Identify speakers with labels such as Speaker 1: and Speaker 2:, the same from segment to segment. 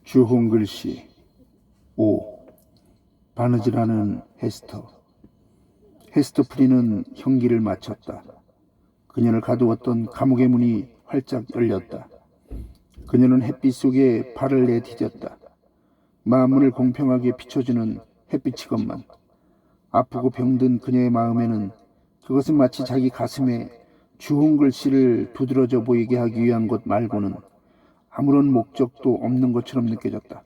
Speaker 1: 주홍글씨 5. 바느질하는 헤스터. 헤스터프리는 형기를 마쳤다. 그녀를 가두었던 감옥의 문이 활짝 열렸다. 그녀는 햇빛 속에 발을 내디뎠다. 만물을 공평하게 비춰주는 햇빛이건만 아프고 병든 그녀의 마음에는 그것은 마치 자기 가슴에 주홍글씨를 두드러져 보이게 하기 위한 것 말고는 아무런 목적도 없는 것처럼 느껴졌다.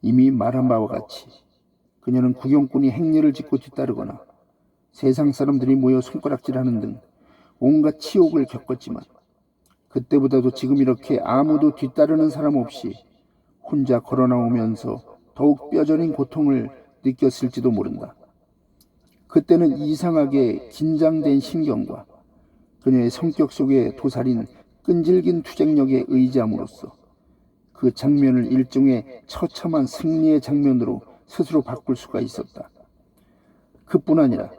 Speaker 1: 이미 말한 바와 같이 그녀는 구경꾼이 행렬을 짓고 뒤따르거나 세상 사람들이 모여 손가락질하는 등 온갖 치욕을 겪었지만 그때보다도 지금 이렇게 아무도 뒤따르는 사람 없이 혼자 걸어나오면서 더욱 뼈저린 고통을 느꼈을지도 모른다. 그때는 이상하게 긴장된 신경과 그녀의 성격 속에 도사린 끈질긴 투쟁력에 의지함으로써 그 장면을 일종의 처참한 승리의 장면으로 스스로 바꿀 수가 있었다. 그뿐 아니라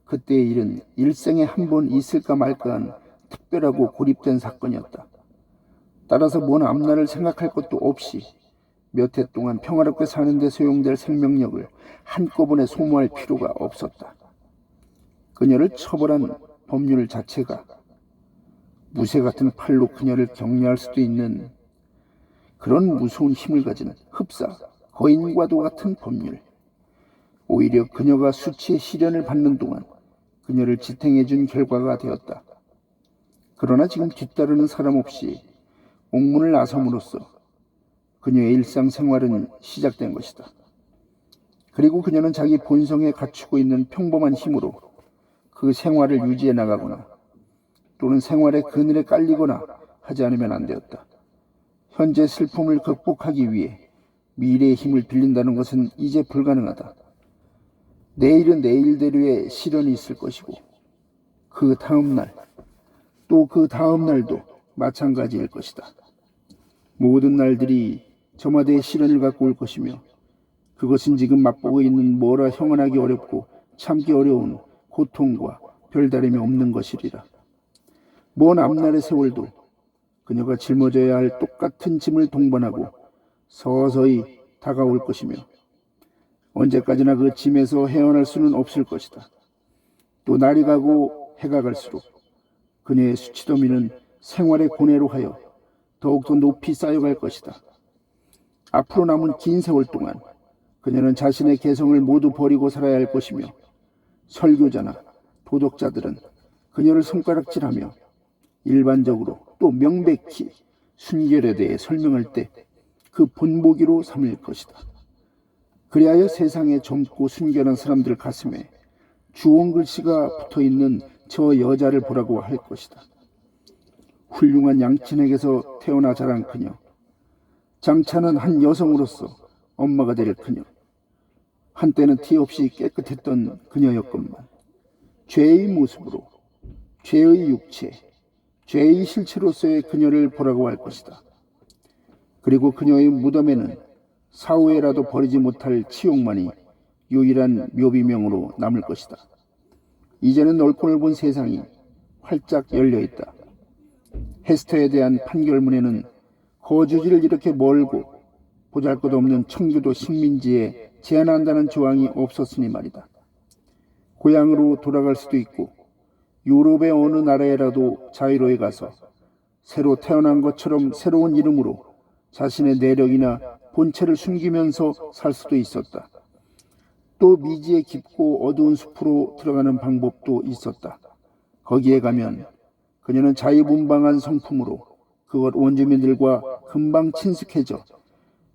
Speaker 1: 그때의 일은 일생에 한 번 있을까 말까한 특별하고 고립된 사건이었다. 따라서 먼 앞날을 생각할 것도 없이 몇 해 동안 평화롭게 사는 데 소용될 생명력을 한꺼번에 소모할 필요가 없었다. 그녀를 처벌한 법률 자체가 무쇠 같은 팔로 그녀를 격려할 수도 있는 그런 무서운 힘을 가진 흡사, 거인과도 같은 법률. 오히려 그녀가 수치의 시련을 받는 동안 그녀를 지탱해준 결과가 되었다. 그러나 지금 뒤따르는 사람 없이 옥문을 나섬으로써 그녀의 일상생활은 시작된 것이다. 그리고 그녀는 자기 본성에 갖추고 있는 평범한 힘으로 그 생활을 유지해 나가거나 또는 생활의 그늘에 깔리거나 하지 않으면 안 되었다. 현재 슬픔을 극복하기 위해 미래의 힘을 빌린다는 것은 이제 불가능하다. 내일은 내일대로의 시련이 있을 것이고 그 다음 날, 또 그 다음 날도 마찬가지일 것이다. 모든 날들이 저마다의 시련을 갖고 올 것이며 그것은 지금 맛보고 있는 뭐라 형언하기 어렵고 참기 어려운 고통과 별다름이 없는 것이리라. 먼 앞날의 세월도 그녀가 짊어져야 할 똑같은 짐을 동반하고 서서히 다가올 것이며 언제까지나 그 짐에서 헤어날 수는 없을 것이다. 또 날이 가고 해가 갈수록 그녀의 수치더미는 생활의 고뇌로 하여 더욱더 높이 쌓여갈 것이다. 앞으로 남은 긴 세월 동안 그녀는 자신의 개성을 모두 버리고 살아야 할 것이며 설교자나 도덕자들은 그녀를 손가락질하며 일반적으로 또 명백히 순결에 대해 설명할 때 그 본보기로 삼을 것이다. 그리하여 세상의 젊고 순결한 사람들 가슴에 주홍글씨가 붙어있는 저 여자를 보라고 할 것이다. 훌륭한 양친에게서 태어나 자란 그녀, 장차는 한 여성으로서 엄마가 될 그녀, 한때는 티 없이 깨끗했던 그녀였건만 죄의 모습으로, 죄의 육체, 죄의 실체로서의 그녀를 보라고 할 것이다. 그리고 그녀의 무덤에는 사후에라도 버리지 못할 치욕만이 유일한 묘비명으로 남을 것이다. 이제는 넓고 넓은 세상이 활짝 열려있다. 헤스터에 대한 판결문에는 거주지를 이렇게 멀고 보잘것없는 청교도 식민지에 제한한다는 조항이 없었으니 말이다. 고향으로 돌아갈 수도 있고 유럽의 어느 나라에라도 자유로에 가서 새로 태어난 것처럼 새로운 이름으로 자신의 내력이나 본체를 숨기면서 살 수도 있었다. 또 미지의 깊고 어두운 숲으로 들어가는 방법도 있었다. 거기에 가면 그녀는 자유분방한 성품으로 그곳 원주민들과 금방 친숙해져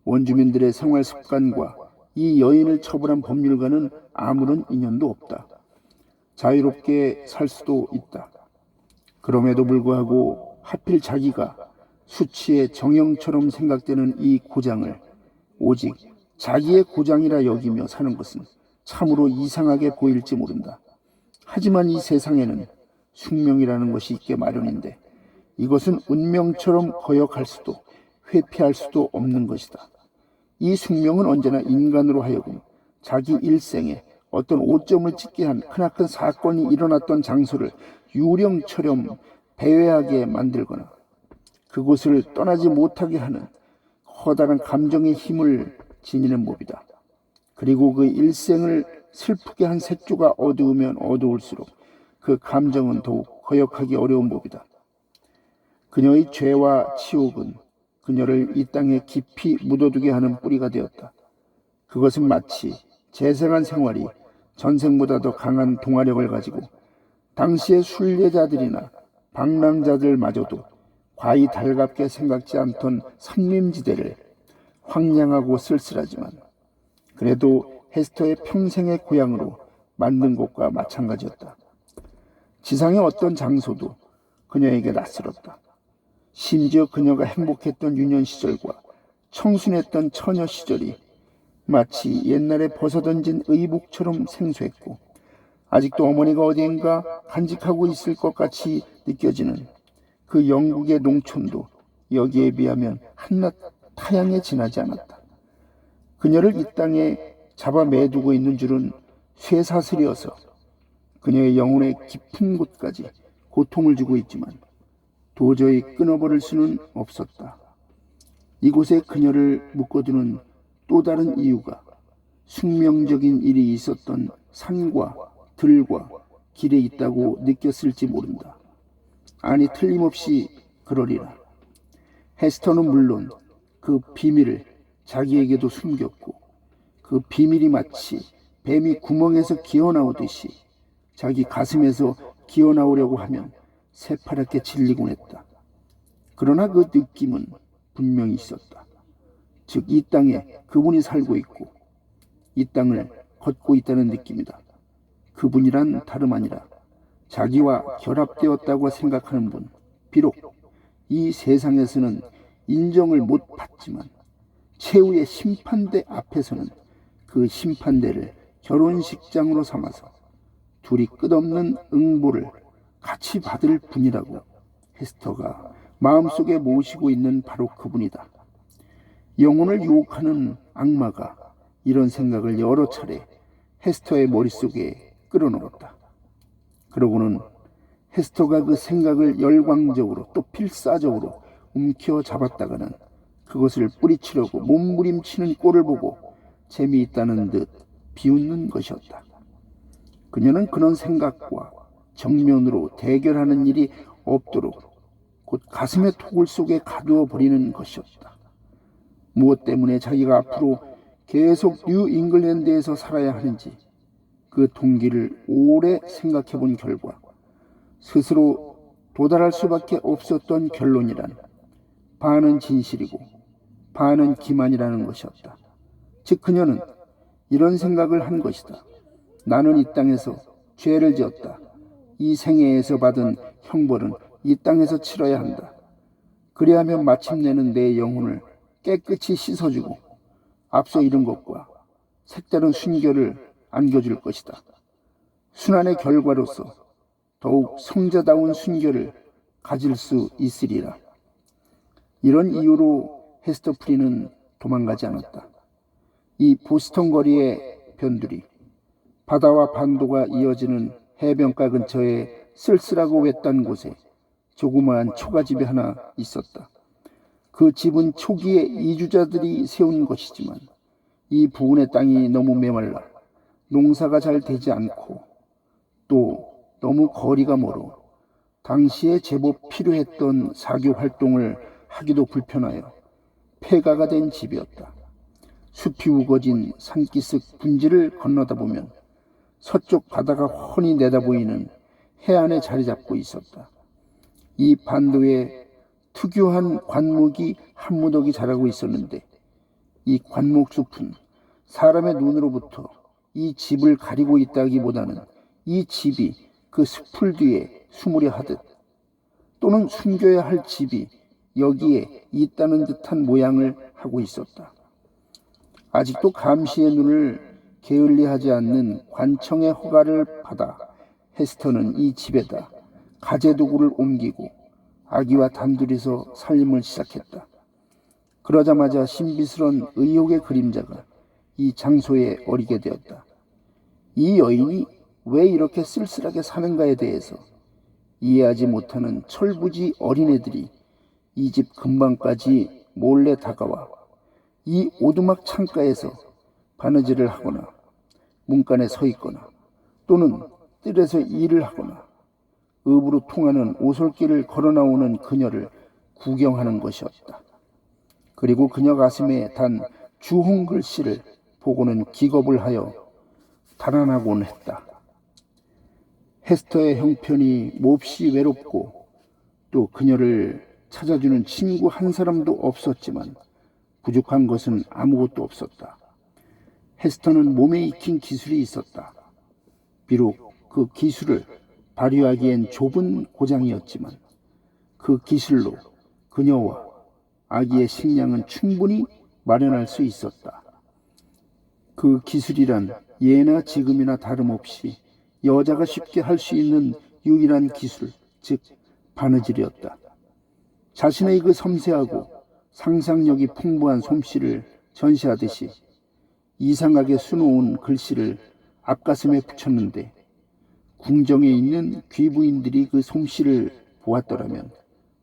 Speaker 1: 원주민들의 생활 습관과 이 여인을 처벌한 법률과는 아무런 인연도 없다. 자유롭게 살 수도 있다. 그럼에도 불구하고 하필 자기가 수치의 정형처럼 생각되는 이 고장을 오직 자기의 고장이라 여기며 사는 것은 참으로 이상하게 보일지 모른다. 하지만 이 세상에는 숙명이라는 것이 있게 마련인데 이것은 운명처럼 거역할 수도 회피할 수도 없는 것이다. 이 숙명은 언제나 인간으로 하여금 자기 일생에 어떤 오점을 찍게 한 크나큰 사건이 일어났던 장소를 유령처럼 배회하게 만들거나 그곳을 떠나지 못하게 하는 커다란 감정의 힘을 지니는 법이다. 그리고 그 일생을 슬프게 한 색조가 어두우면 어두울수록 그 감정은 더욱 거역하기 어려운 법이다. 그녀의 죄와 치욕은 그녀를 이 땅에 깊이 묻어두게 하는 뿌리가 되었다. 그것은 마치 재생한 생활이 전생보다 더 강한 동화력을 가지고 당시의 순례자들이나 방랑자들마저도 과히 달갑게 생각지 않던 산림지대를 황량하고 쓸쓸하지만 그래도 헤스터의 평생의 고향으로 만든 것과 마찬가지였다. 지상의 어떤 장소도 그녀에게 낯설었다. 심지어 그녀가 행복했던 유년 시절과 청순했던 처녀 시절이 마치 옛날에 벗어던진 의복처럼 생소했고 아직도 어머니가 어디엔가 간직하고 있을 것 같이 느껴지는 그 영국의 농촌도 여기에 비하면 한낱 타향에 지나지 않았다. 그녀를 이 땅에 잡아 매두고 있는 줄은 쇠사슬이어서 그녀의 영혼의 깊은 곳까지 고통을 주고 있지만 도저히 끊어버릴 수는 없었다. 이곳에 그녀를 묶어두는 또 다른 이유가 숙명적인 일이 있었던 산과 들과 길에 있다고 느꼈을지 모른다. 아니, 틀림없이 그러리라. 헤스터는 물론 그 비밀을 자기에게도 숨겼고 그 비밀이 마치 뱀이 구멍에서 기어나오듯이 자기 가슴에서 기어나오려고 하면 새파랗게 질리곤 했다. 그러나 그 느낌은 분명히 있었다. 즉, 이 땅에 그분이 살고 있고 이 땅을 걷고 있다는 느낌이다. 그분이란 다름 아니라 자기와 결합되었다고 생각하는 분. 비록 이 세상에서는 인정을 못 받지만 최후의 심판대 앞에서는 그 심판대를 결혼식장으로 삼아서 둘이 끝없는 응보를 같이 받을 분이라고 헤스터가 마음속에 모시고 있는 바로 그분이다. 영혼을 유혹하는 악마가 이런 생각을 여러 차례 헤스터의 머릿속에 끌어넣었다. 그러고는 헤스터가 그 생각을 열광적으로 또 필사적으로 움켜잡았다가는 그것을 뿌리치려고 몸부림치는 꼴을 보고 재미있다는 듯 비웃는 것이었다. 그녀는 그런 생각과 정면으로 대결하는 일이 없도록 곧 가슴의 토굴 속에 가두어 버리는 것이었다. 무엇 때문에 자기가 앞으로 계속 뉴 잉글랜드에서 살아야 하는지 그 동기를 오래 생각해 본 결과 스스로 도달할 수밖에 없었던 결론이란 반은 진실이고 반은 기만이라는 것이었다. 즉, 그녀는 이런 생각을 한 것이다. 나는 이 땅에서 죄를 지었다. 이 생애에서 받은 형벌은 이 땅에서 치러야 한다. 그리하면 마침내는 내 영혼을 깨끗이 씻어주고 앞서 이룬 것과 색다른 순결을 안겨줄 것이다. 순환의 결과로서 더욱 성자다운 순결을 가질 수 있으리라. 이런 이유로 헤스터 프리는 도망가지 않았다. 이 보스턴 거리의 변두리, 바다와 반도가 이어지는 해변가 근처에 쓸쓸하고 외딴 곳에 조그마한 초가집이 하나 있었다. 그 집은 초기에 이주자들이 세운 것이지만 이 부근의 땅이 너무 메말라 농사가 잘 되지 않고 또 너무 거리가 멀어 당시에 제법 필요했던 사교 활동을 하기도 불편하여 폐가가 된 집이었다. 숲이 우거진 산기슭 분지를 건너다 보면 서쪽 바다가 훤히 내다보이는 해안에 자리 잡고 있었다. 이 반도에 특유한 관목이 한 무더기 자라고 있었는데 이 관목숲은 사람의 눈으로부터 이 집을 가리고 있다기보다는 이 집이 그 숲을 뒤에 숨으려 하듯 또는 숨겨야 할 집이 여기에 있다는 듯한 모양을 하고 있었다. 아직도 감시의 눈을 게을리하지 않는 관청의 허가를 받아 헤스터는 이 집에다 가재도구를 옮기고 아기와 단둘이서 살림을 시작했다. 그러자마자 신비스러운 의혹의 그림자가 이 장소에 어리게 되었다. 이 여인이 왜 이렇게 쓸쓸하게 사는가에 대해서 이해하지 못하는 철부지 어린애들이 이 집 근방까지 몰래 다가와 이 오두막 창가에서 바느질을 하거나 문간에 서 있거나 또는 뜰에서 일을 하거나 읍으로 통하는 오솔길을 걸어 나오는 그녀를 구경하는 것이었다. 그리고 그녀 가슴에 단 주홍 글씨를 보고는 기겁을 하여 달아나곤 했다. 헤스터의 형편이 몹시 외롭고 또 그녀를 찾아주는 친구 한 사람도 없었지만 부족한 것은 아무것도 없었다. 헤스터는 몸에 익힌 기술이 있었다. 비록 그 기술을 발휘하기엔 좁은 고장이었지만 그 기술로 그녀와 아기의 식량은 충분히 마련할 수 있었다. 그 기술이란 예나 지금이나 다름없이 여자가 쉽게 할 수 있는 유일한 기술, 즉 바느질이었다. 자신의 그 섬세하고 상상력이 풍부한 솜씨를 전시하듯이 이상하게 수놓은 글씨를 앞가슴에 붙였는데 궁정에 있는 귀부인들이 그 솜씨를 보았더라면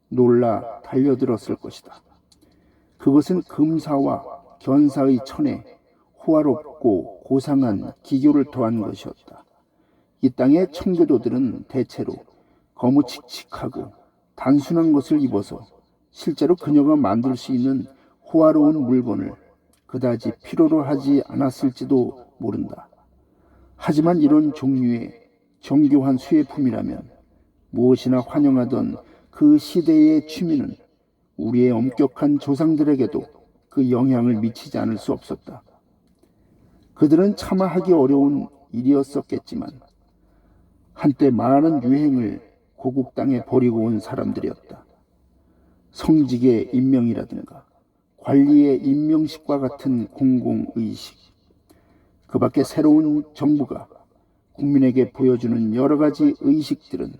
Speaker 1: 놀라 달려들었을 것이다. 그것은 금사와 견사의 천에 호화롭고 고상한 기교를 더한 것이었다. 이 땅의 청교도들은 대체로 거무칙칙하고 단순한 것을 입어서 실제로 그녀가 만들 수 있는 호화로운 물건을 그다지 필요로 하지 않았을지도 모른다. 하지만 이런 종류의 정교한 수혜품이라면 무엇이나 환영하던 그 시대의 취미는 우리의 엄격한 조상들에게도 그 영향을 미치지 않을 수 없었다. 그들은 차마 하기 어려운 일이었었겠지만 한때 많은 유행을 고국 땅에 버리고 온 사람들이었다. 성직의 임명이라든가 관리의 임명식과 같은 공공의식, 그 밖에 새로운 정부가 국민에게 보여주는 여러 가지 의식들은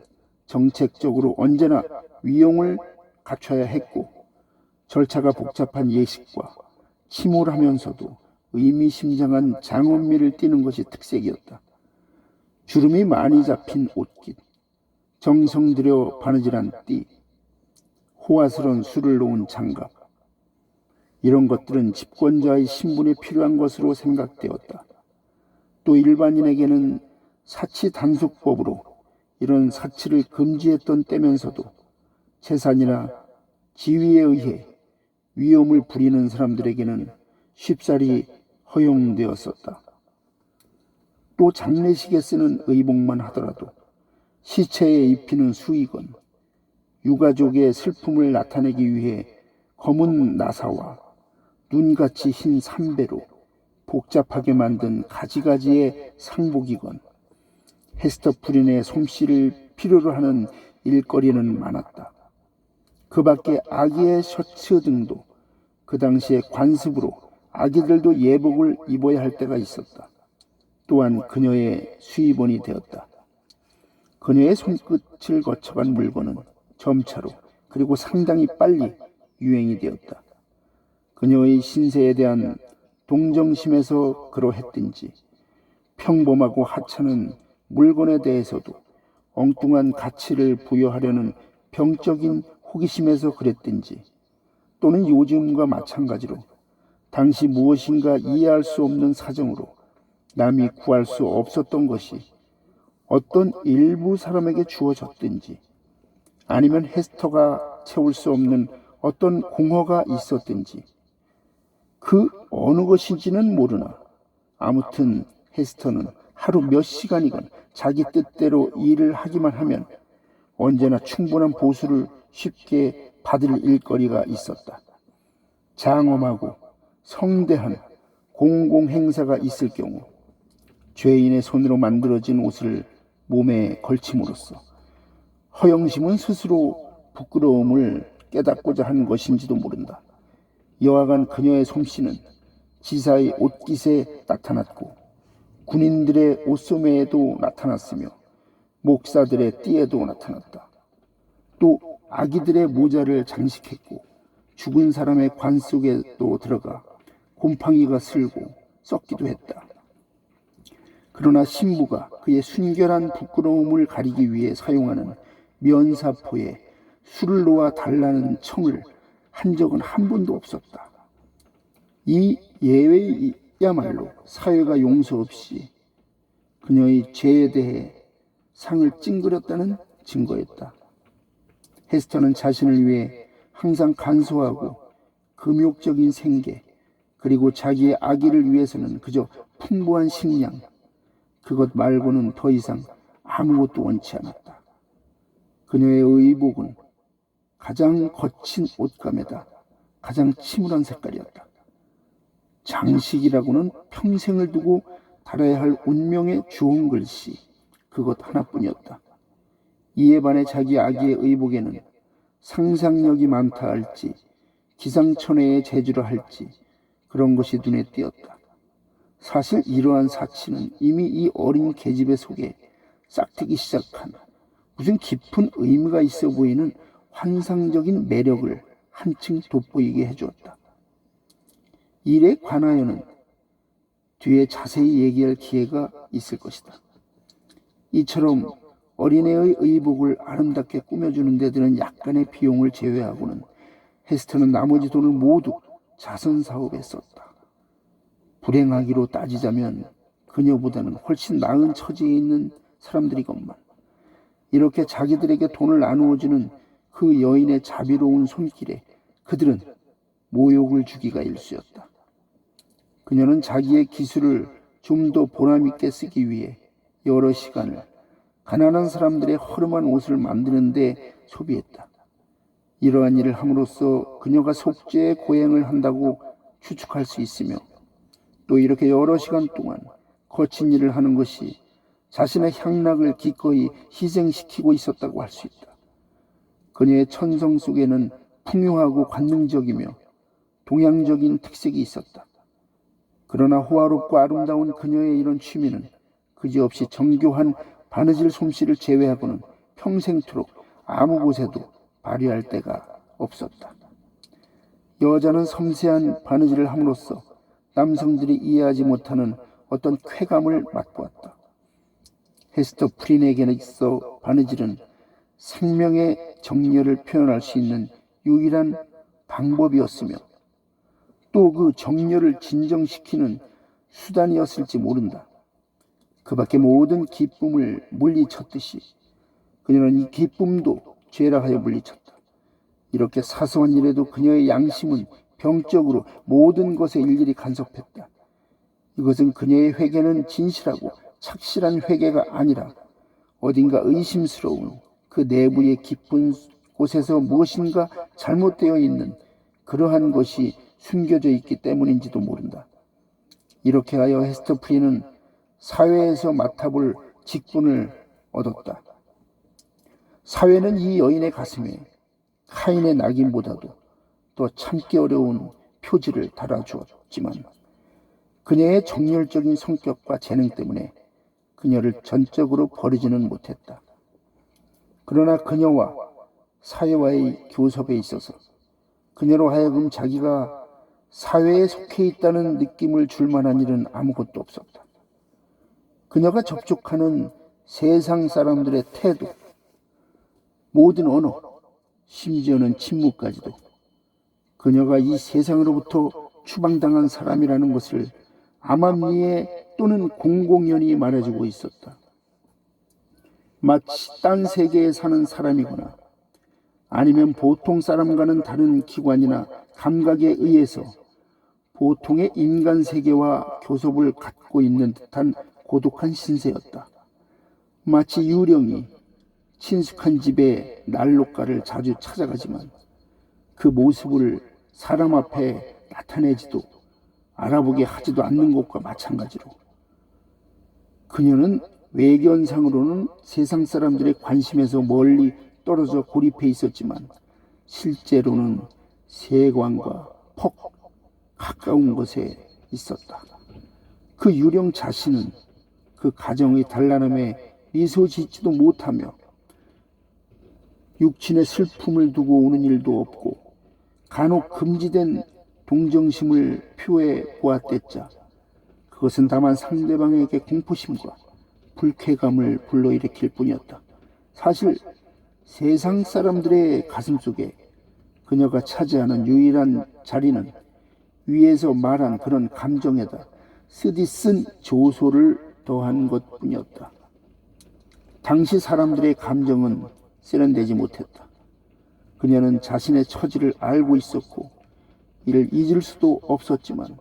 Speaker 1: 정책적으로 언제나 위용을 갖춰야 했고 절차가 복잡한 예식과 침울하면서도 의미심장한 장엄미를 띠는 것이 특색이었다. 주름이 많이 잡힌 옷깃, 정성 들여 바느질한 띠, 호화스러운 술을 놓은 장갑, 이런 것들은 집권자의 신분에 필요한 것으로 생각되었다. 또 일반인에게는 사치 단속법으로 이런 사치를 금지했던 때면서도 재산이나 지위에 의해 위험을 부리는 사람들에게는 쉽사리 허용되었었다. 또 장례식에 쓰는 의복만 하더라도 시체에 입히는 수의건, 유가족의 슬픔을 나타내기 위해 검은 나사와 눈같이 흰 삼배로 복잡하게 만든 가지가지의 상복이건 헤스터 프린의 솜씨를 필요로 하는 일거리는 많았다. 그 밖에 아기의 셔츠 등도 그 당시의 관습으로 아기들도 예복을 입어야 할 때가 있었다. 또한 그녀의 수입원이 되었다. 그녀의 손끝을 거쳐간 물건은 점차로 그리고 상당히 빨리 유행이 되었다. 그녀의 신세에 대한 동정심에서 그러했든지 평범하고 하찮은 물건에 대해서도 엉뚱한 가치를 부여하려는 병적인 호기심에서 그랬든지 또는 요즘과 마찬가지로 당시 무엇인가 이해할 수 없는 사정으로 남이 구할 수 없었던 것이 어떤 일부 사람에게 주어졌든지 아니면 헤스터가 채울 수 없는 어떤 공허가 있었든지 그 어느 것인지는 모르나 아무튼 헤스터는 하루 몇 시간이건 자기 뜻대로 일을 하기만 하면 언제나 충분한 보수를 쉽게 받을 일거리가 있었다. 장엄하고 성대한 공공행사가 있을 경우 죄인의 손으로 만들어진 옷을 몸에 걸침으로써 허영심은 스스로 부끄러움을 깨닫고자 한 것인지도 모른다. 여하간 그녀의 솜씨는 지사의 옷깃에 나타났고 군인들의 옷소매에도 나타났으며 목사들의 띠에도 나타났다. 또 아기들의 모자를 장식했고 죽은 사람의 관 속에도 들어가 곰팡이가 슬고 썩기도 했다. 그러나 신부가 그의 순결한 부끄러움을 가리기 위해 사용하는 면사포에 술을 놓아 달라는 청을 한 적은 한 번도 없었다. 이 예외야말로 사회가 용서 없이 그녀의 죄에 대해 상을 찡그렸다는 증거였다. 헤스터는 자신을 위해 항상 간소하고 금욕적인 생계, 그리고 자기의 아기를 위해서는 그저 풍부한 식량, 그것 말고는 더 이상 아무것도 원치 않았다. 그녀의 의복은 가장 거친 옷감에다 가장 침울한 색깔이었다. 장식이라고는 평생을 두고 달아야 할 운명의 주홍 글씨, 그것 하나뿐이었다. 이에 반해 자기 아기의 의복에는 상상력이 많다 할지 기상천외의 재주라 할지 그런 것이 눈에 띄었다. 사실 이러한 사치는 이미 이 어린 계집애 속에 싹트기 시작한 무슨 깊은 의미가 있어 보이는 환상적인 매력을 한층 돋보이게 해주었다. 일에 관하여는 뒤에 자세히 얘기할 기회가 있을 것이다. 이처럼 어린애의 의복을 아름답게 꾸며주는 데 드는 약간의 비용을 제외하고는 헤스터는 나머지 돈을 모두 자선사업에 썼다. 불행하기로 따지자면 그녀보다는 훨씬 나은 처지에 있는 사람들이건만 이렇게 자기들에게 돈을 나누어주는 그 여인의 자비로운 손길에 그들은 모욕을 주기가 일쑤였다. 그녀는 자기의 기술을 좀 더 보람있게 쓰기 위해 여러 시간을 가난한 사람들의 허름한 옷을 만드는 데 소비했다. 이러한 일을 함으로써 그녀가 속죄의 고행을 한다고 추측할 수 있으며 또 이렇게 여러 시간 동안 거친 일을 하는 것이 자신의 향락을 기꺼이 희생시키고 있었다고 할 수 있다. 그녀의 천성 속에는 풍요하고 관능적이며 동양적인 특색이 있었다. 그러나 호화롭고 아름다운 그녀의 이런 취미는 그지없이 정교한 바느질 솜씨를 제외하고는 평생토록 아무 곳에도 발휘할 데가 없었다. 여자는 섬세한 바느질을 함으로써 남성들이 이해하지 못하는 어떤 쾌감을 맛보았다. 헤스터 프린에게는 있어 바느질은 생명의 정열을 표현할 수 있는 유일한 방법이었으며 또 그 정열을 진정시키는 수단이었을지 모른다. 그 밖에 모든 기쁨을 물리쳤듯이 그녀는 이 기쁨도 죄라 하여 물리쳤다. 이렇게 사소한 일에도 그녀의 양심은 병적으로 모든 것에 일일이 간섭했다. 이것은 그녀의 회개는 진실하고 착실한 회개가 아니라 어딘가 의심스러운 그 내부의 깊은 곳에서 무엇인가 잘못되어 있는 그러한 것이 숨겨져 있기 때문인지도 모른다. 이렇게 하여 헤스터 프린은 사회에서 맡아볼 직분을 얻었다. 사회는 이 여인의 가슴에 카인의 낙인보다도 더 참기 어려운 표지를 달아주었지만 그녀의 정열적인 성격과 재능 때문에 그녀를 전적으로 버리지는 못했다. 그러나 그녀와 사회와의 교섭에 있어서 그녀로 하여금 자기가 사회에 속해 있다는 느낌을 줄 만한 일은 아무것도 없었다. 그녀가 접촉하는 세상 사람들의 태도, 모든 언어, 심지어는 침묵까지도 그녀가 이 세상으로부터 추방당한 사람이라는 것을 암암리에 또는 공공연히 말해주고 있었다. 마치 딴 세계에 사는 사람이거나 아니면 보통 사람과는 다른 기관이나 감각에 의해서 보통의 인간 세계와 교섭을 갖고 있는 듯한 고독한 신세였다. 마치 유령이 친숙한 집에 난로가를 자주 찾아가지만 그 모습을 사람 앞에 나타내지도 알아보게 하지도 않는 것과 마찬가지로 그녀는 외견상으로는 세상 사람들의 관심에서 멀리 떨어져 고립해 있었지만 실제로는 세관과 퍽 가까운 곳에 있었다. 그 유령 자신은 그 가정의 단란함에 미소 짓지도 못하며 육친의 슬픔을 두고 오는 일도 없고 간혹 금지된 동정심을 표해 보았댔자 그것은 다만 상대방에게 공포심과 불쾌감을 불러일으킬 뿐이었다. 사실 세상 사람들의 가슴 속에 그녀가 차지하는 유일한 자리는 위에서 말한 그런 감정에다 쓰디쓴 조소를 더한 것뿐이었다. 당시 사람들의 감정은 세련되지 못했다. 그녀는 자신의 처지를 알고 있었고 이를 잊을 수도 없었지만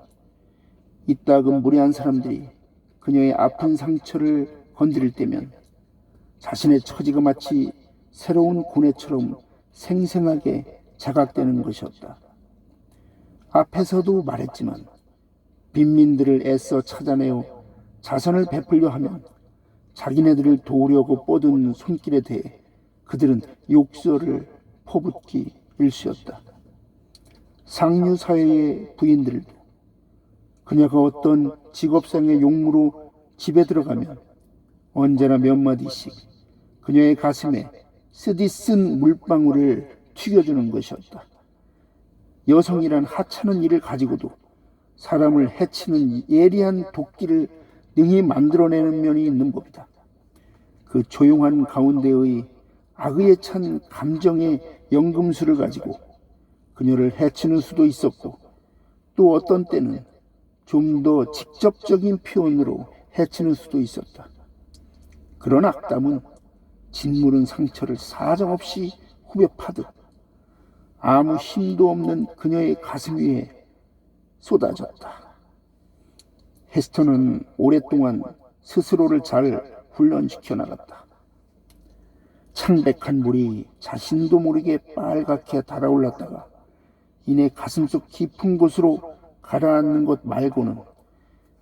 Speaker 1: 이따금 무례한 사람들이 그녀의 아픈 상처를 건드릴 때면 자신의 처지가 마치 새로운 고뇌처럼 생생하게 자각되는 것이었다. 앞에서도 말했지만 빈민들을 애써 찾아내어 자선을 베풀려 하면 자기네들을 도우려고 뻗은 손길에 대해 그들은 욕설을 퍼붓기 일쑤였다. 상류사회의 부인들도 그녀가 어떤 직업상의 용무로 집에 들어가면 언제나 몇 마디씩 그녀의 가슴에 쓰디쓴 물방울을 튀겨주는 것이었다. 여성이란 하찮은 일을 가지고도 사람을 해치는 예리한 도끼를 능히 만들어내는 면이 있는 법이다. 그 조용한 가운데의 악의에 찬 감정의 연금술을 가지고 그녀를 해치는 수도 있었고 또 어떤 때는 좀 더 직접적인 표현으로 해치는 수도 있었다. 그런 악담은 짓무른 상처를 사정없이 후벼 파듯 아무 힘도 없는 그녀의 가슴 위에 쏟아졌다. 헤스터는 오랫동안 스스로를 잘 훈련시켜 나갔다. 창백한 물이 자신도 모르게 빨갛게 달아올랐다가 이내 가슴속 깊은 곳으로 가라앉는 것 말고는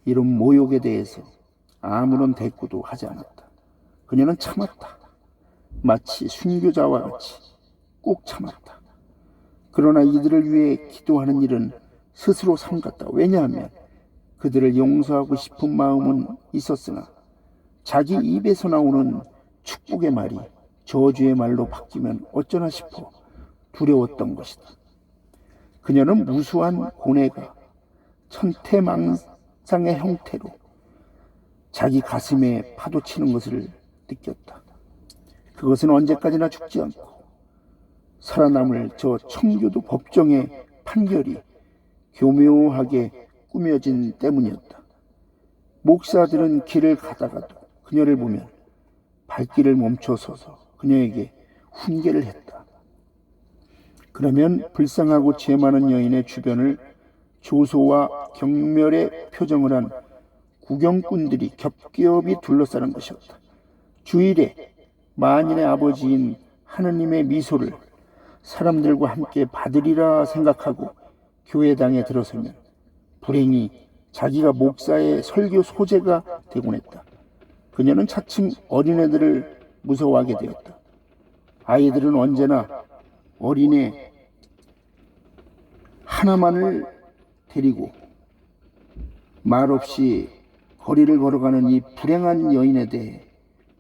Speaker 1: 이런 모욕에 대해서 아무런 대꾸도 하지 않았다. 그녀는 참았다. 마치 순교자와 같이 꼭 참았다. 그러나 이들을 위해 기도하는 일은 스스로 삼갔다. 왜냐하면 그들을 용서하고 싶은 마음은 있었으나 자기 입에서 나오는 축복의 말이 저주의 말로 바뀌면 어쩌나 싶어 두려웠던 것이다. 그녀는 무수한 고뇌가 천태망상의 형태로 자기 가슴에 파도치는 것을 느꼈다. 그것은 언제까지나 죽지 않고 살아남을 저 청교도 법정의 판결이 교묘하게 꾸며진 때문이었다. 목사들은 길을 가다가도 그녀를 보면 발길을 멈춰서서 그녀에게 훈계를 했다. 그러면 불쌍하고 죄 많은 여인의 주변을 조소와 경멸의 표정을 한 구경꾼들이 겹겹이 둘러싸는 것이었다. 주일에 만인의 아버지인 하느님의 미소를 사람들과 함께 받으리라 생각하고 교회당에 들어서면 불행히 자기가 목사의 설교 소재가 되곤 했다. 그녀는 차츰 어린애들을 무서워하게 되었다. 아이들은 언제나 어린애 하나만을 데리고 말없이 거리를 걸어가는 이 불행한 여인에 대해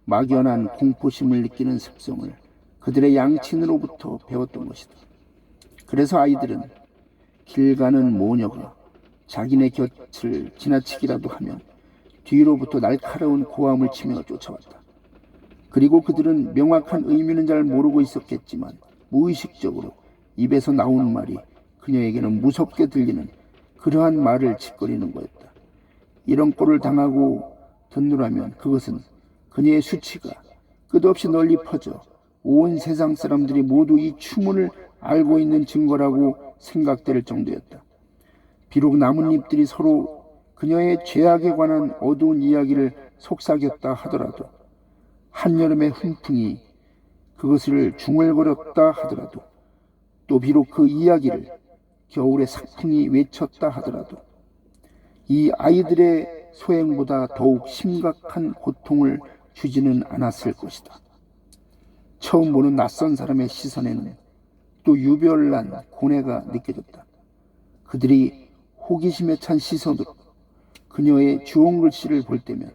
Speaker 1: 막연한 공포심을 느끼는 습성을 그들의 양친으로부터 배웠던 것이다. 그래서 아이들은 길 가는 모녀가 자기네 곁을 지나치기라도 하면 뒤로부터 날카로운 고함을 치며 쫓아왔다. 그리고 그들은 명확한 의미는 잘 모르고 있었겠지만 무의식적으로 입에서 나오는 말이 그녀에게는 무섭게 들리는 그러한 말을 짓거리는 거였다. 이런 꼴을 당하고 듣노라면 그것은 그녀의 수치가 끝없이 널리 퍼져 온 세상 사람들이 모두 이 추문을 알고 있는 증거라고 생각될 정도였다. 비록 나뭇잎들이 서로 그녀의 죄악에 관한 어두운 이야기를 속삭였다 하더라도, 한여름의 훈풍이 그것을 중얼거렸다 하더라도, 또 비록 그 이야기를 겨울의 sak풍이 외쳤다 하더라도 이 아이들의 소행보다 더욱 심각한 고통을 주지는 않았을 것이다. 처음 보는 낯선 사람의 시선에는 또 유별난 고뇌가 느껴졌다. 그들이 호기심에 찬 시선으로 그녀의 주홍 글씨를 볼 때면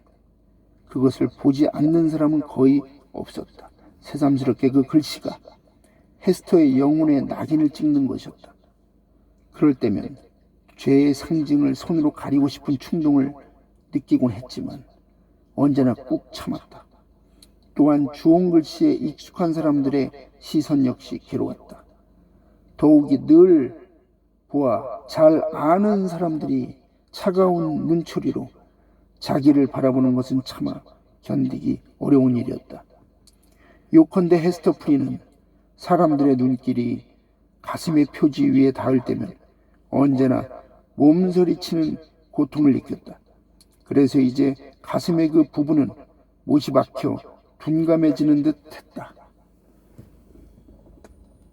Speaker 1: 그것을 보지 않는 사람은 거의 없었다. 새삼스럽게 그 글씨가 헤스터의 영혼의 낙인을 찍는 것이었다. 그럴 때면 죄의 상징을 손으로 가리고 싶은 충동을 느끼곤 했지만 언제나 꾹 참았다. 또한 주홍 글씨에 익숙한 사람들의 시선 역시 괴로웠다. 더욱이 늘 보아 잘 아는 사람들이 차가운 눈초리로 자기를 바라보는 것은 차마 견디기 어려운 일이었다. 요컨대 헤스터 프리는 사람들의 눈길이 가슴의 표지 위에 닿을 때면 언제나 몸서리치는 고통을 느꼈다. 그래서 이제 가슴의 그 부분은 못이 박혀 둔감해지는 듯 했다.